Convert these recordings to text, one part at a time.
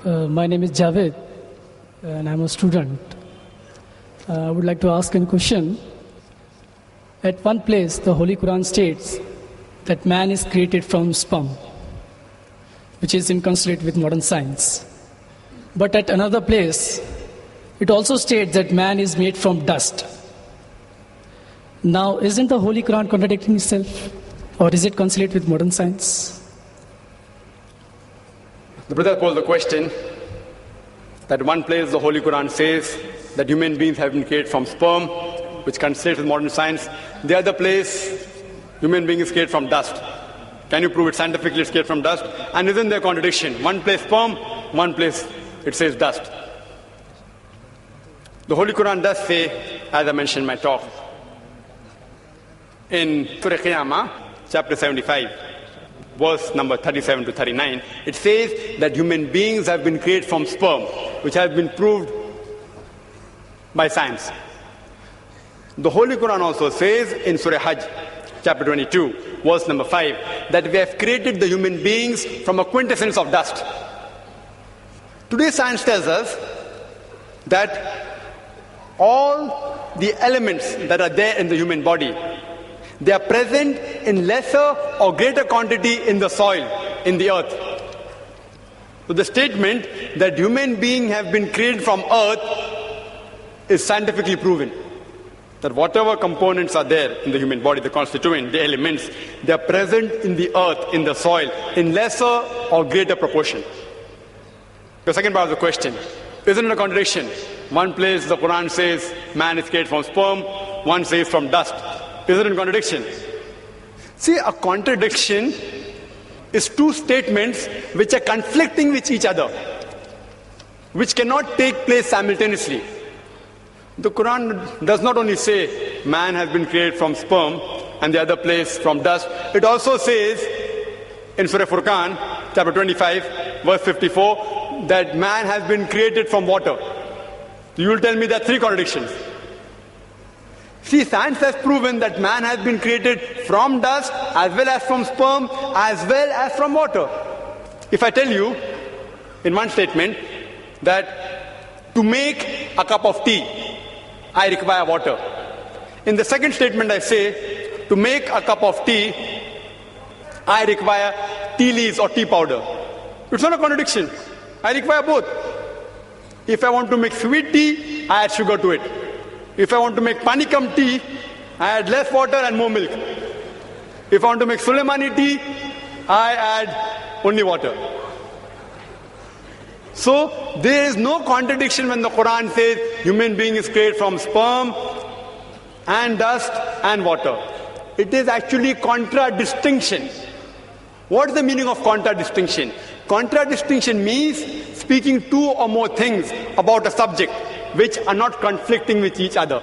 My name is Javed, and I'm a student. I would like to ask a question. At one place, the Holy Quran states that man is created from sperm, which is inconsistent with modern science. But at another place, it also states that man is made from dust. Now, isn't the Holy Quran contradicting itself? Or is it consistent with modern science? The brother posed the question that one place the Holy Quran says that human beings have been created from sperm, which consists with modern science. The other place, human being is created from dust. Can you prove it scientifically it's created from dust? And isn't there a contradiction? One place sperm, one place it says dust. The Holy Quran does say, as I mentioned in my talk, in Surah Qiyamah, chapter 75, verse number 37 to 39, it says that human beings have been created from sperm, which has been proved by science. The Holy Quran also says in Surah Hajj, chapter 22, verse number 5, that we have created the human beings from a quintessence of dust. Today science tells us that all the elements that are there in the human body, they are present in lesser or greater quantity in the soil, in the earth. So the statement that human beings have been created from earth is scientifically proven. That whatever components are there in the human body, the constituent, the elements, they are present in the earth, in the soil, in lesser or greater proportion. The second part of the question, isn't it a contradiction? One place the Quran says man is created from sperm, one says from dust. Is it a contradiction? See, a contradiction is two statements which are conflicting with each other, which cannot take place simultaneously. The Quran does not only say man has been created from sperm and the other place from dust. It also says in Surah Furqan, chapter 25, verse 54, that man has been created from water. You will tell me there are three contradictions. See, science has proven that man has been created from dust, as well as from sperm, as well as from water. If I tell you in one statement that to make a cup of tea, I require water. In the second statement I say, to make a cup of tea, I require tea leaves or tea powder. It's not a contradiction. I require both. If I want to make sweet tea, I add sugar to it. If I want to make panikam tea, I add less water and more milk. If I want to make Sulaimani tea, I add only water. So there is no contradiction when the Quran says human being is created from sperm and dust and water. It is actually contradistinction. What is the meaning of contradistinction? Contradistinction means speaking two or more things about a subject which are not conflicting with each other.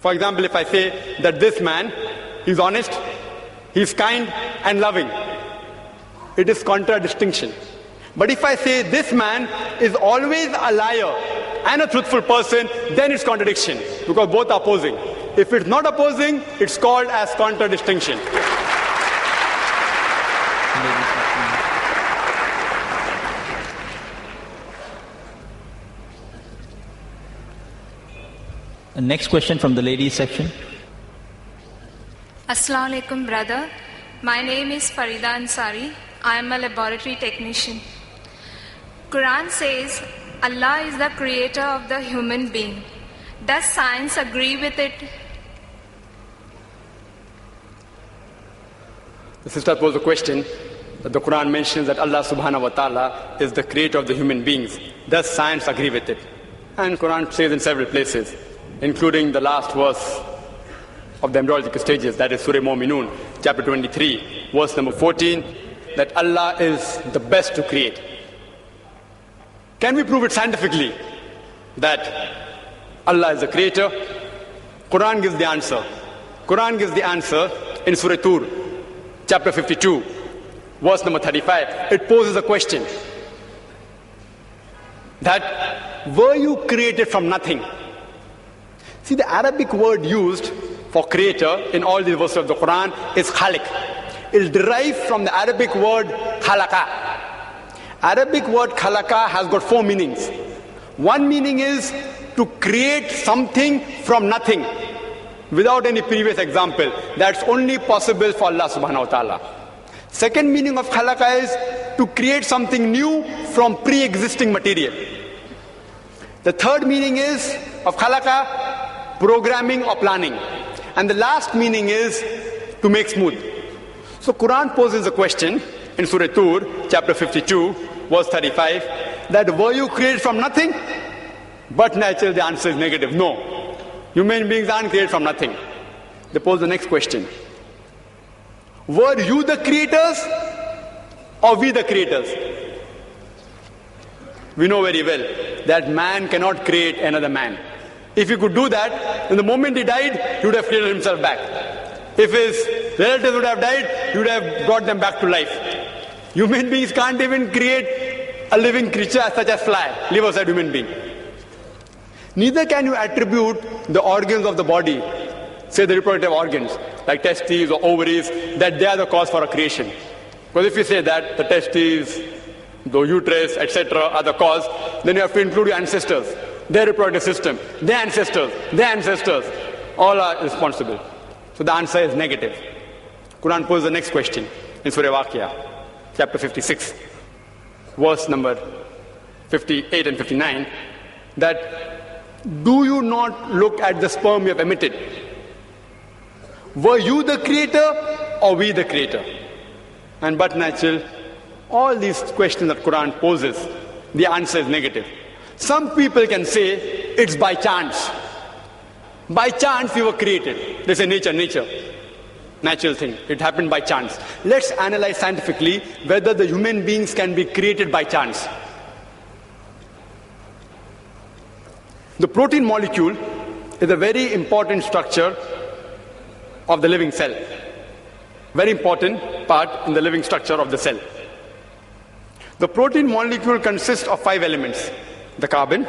For example, if I say that this man is honest, he's kind and loving, it is contradistinction. But if I say this man is always a liar and a truthful person, then it's contradiction, because both are opposing. If it's not opposing, it's called as contradistinction. Next question from the ladies section. Assalamu alaikum, brother. My name is Farida Ansari. I am a laboratory technician. Quran says Allah is the creator of the human being. Does science agree with it? The sister posed a question that the Quran mentions that Allah subhanahu wa ta'ala is the creator of the human beings. Does science agree with it? And Quran says in several places, including the last verse of the embryological stages, that is Surah Mu'minun, chapter 23, verse number 14, that Allah is the best to create. Can we prove it scientifically that Allah is the creator? Quran gives the answer. Quran gives the answer in Surah Tur, chapter 52, verse number 35. It poses a question that were you created from nothing? See, the Arabic word used for creator in all the verses of the Quran is khaliq. It is derived from the Arabic word khalaqa. Arabic word khalaqa has got 4 meanings. One meaning is to create something from nothing, without any previous example. That's only possible for Allah subhanahu wa ta'ala. Second meaning of khalaqa is to create something new from pre-existing material. The third meaning is of khalaqa, programming or planning. And the last meaning is to make smooth. So Quran poses a question in Surah Tur, chapter 52, verse 35, that were you created from nothing? But naturally the answer is negative. No. Human beings aren't created from nothing. They pose the next question. Were you the creators or we the creators? We know very well that man cannot create another man. If he could do that, then the moment he died, he would have created himself back. If his relatives would have died, he would have brought them back to life. Human beings can't even create a living creature such as fly, live aside human being. Neither can you attribute the organs of the body, say the reproductive organs, like testes or ovaries, that they are the cause for a creation. Because if you say that the testes, the uterus, etc. are the cause, then you have to include your ancestors, their reproductive system, their ancestors, all are responsible. So the answer is negative. Quran poses the next question in Surah Waqia, chapter 56, verse number 58 and 59, that do you not look at the sperm you have emitted? Were you the creator or we the creator? And but natural, all these questions that Quran poses, the answer is negative. Some people can say it's by chance. By chance we were created. They say nature. Natural thing. It happened by chance. Let's analyze scientifically whether the human beings can be created by chance. The protein molecule is a very important structure of the living cell. Very important part in the living structure of the cell. The protein molecule consists of 5 elements: the carbon,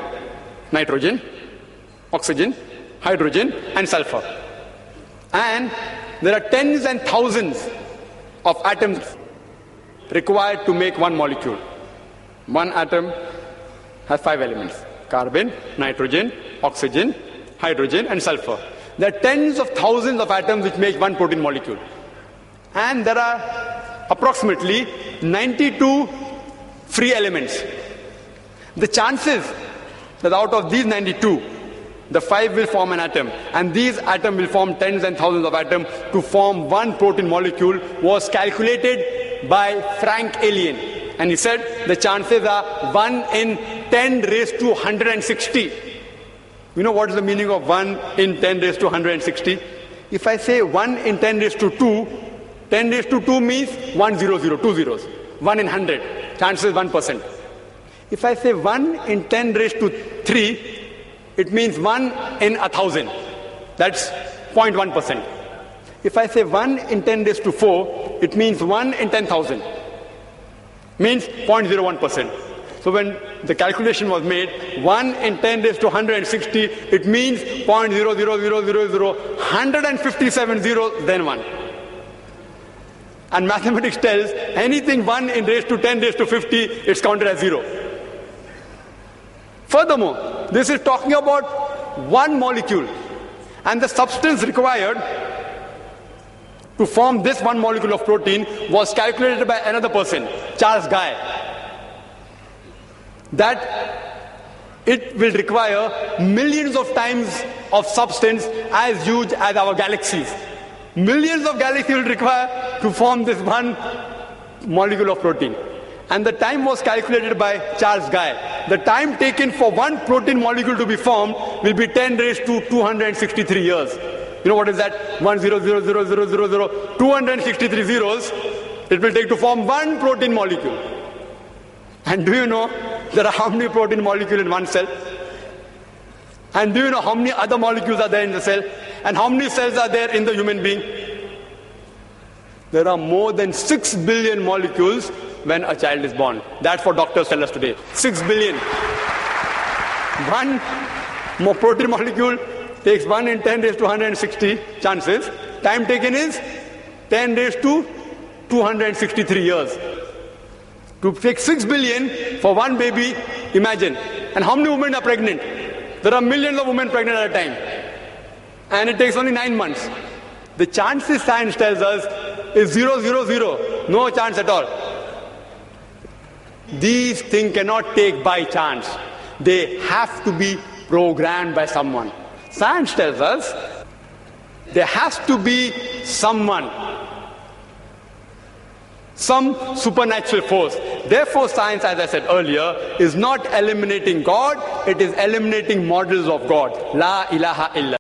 nitrogen, oxygen, hydrogen, and sulfur. And there are tens and thousands of atoms required to make one molecule. One atom has 5 elements: carbon, nitrogen, oxygen, hydrogen, and sulfur. There are tens of thousands of atoms which make one protein molecule. And there are approximately 92 free elements. The chances that out of these 92, the 5 will form an atom, and these atoms will form tens and thousands of atoms to form one protein molecule, was calculated by Frank Alien. And he said the chances are 1 in 10 raised to 160. You know what is the meaning of 1 in 10 raised to 160? If I say 1 in 10 raised to 2, 10 raised to 2 means 100, 2 zeros. 1 in 100, chances 1%. If I say 1 in 10 raised to 3, it means 1 in 1,000. That's 0.1%. If I say 1 in 10 raised to 4, it means 1 in 10,000. Means 0.01%. So when the calculation was made, 1 in 10 raised to 160, it means 0.00000, 157 zeros, then 1. And mathematics tells anything 1 in raised to 10 raised to 50, it's counted as 0. Furthermore, this is talking about one molecule, and the substance required to form this one molecule of protein was calculated by another person, Charles Guy, that it will require millions of times of substance as huge as our galaxies. Millions of galaxies will require to form this one molecule of protein. And the time was calculated by Charles Guy. The time taken for one protein molecule to be formed will be 10 raised to 263 years. You know what is that? 1000000, 263 zeros it will take to form one protein molecule. And do you know there are how many protein molecules in one cell? And do you know how many other molecules are there in the cell? And how many cells are there in the human being? There are more than 6 billion molecules when a child is born. That's what doctors tell us today. 6 billion. One more protein molecule takes 1 in 10 raised to 160 chances. Time taken is 10 raised to 263 years. To take 6 billion for one baby, imagine. And how many women are pregnant? There are millions of women pregnant at a time. And it takes only 9 months. The chances science tells us is 0, 0, 0. No chance at all. These things cannot take by chance. They have to be programmed by someone. Science tells us there has to be someone, some supernatural force. Therefore, science, as I said earlier, is not eliminating God, it is eliminating models of God. La ilaha illa.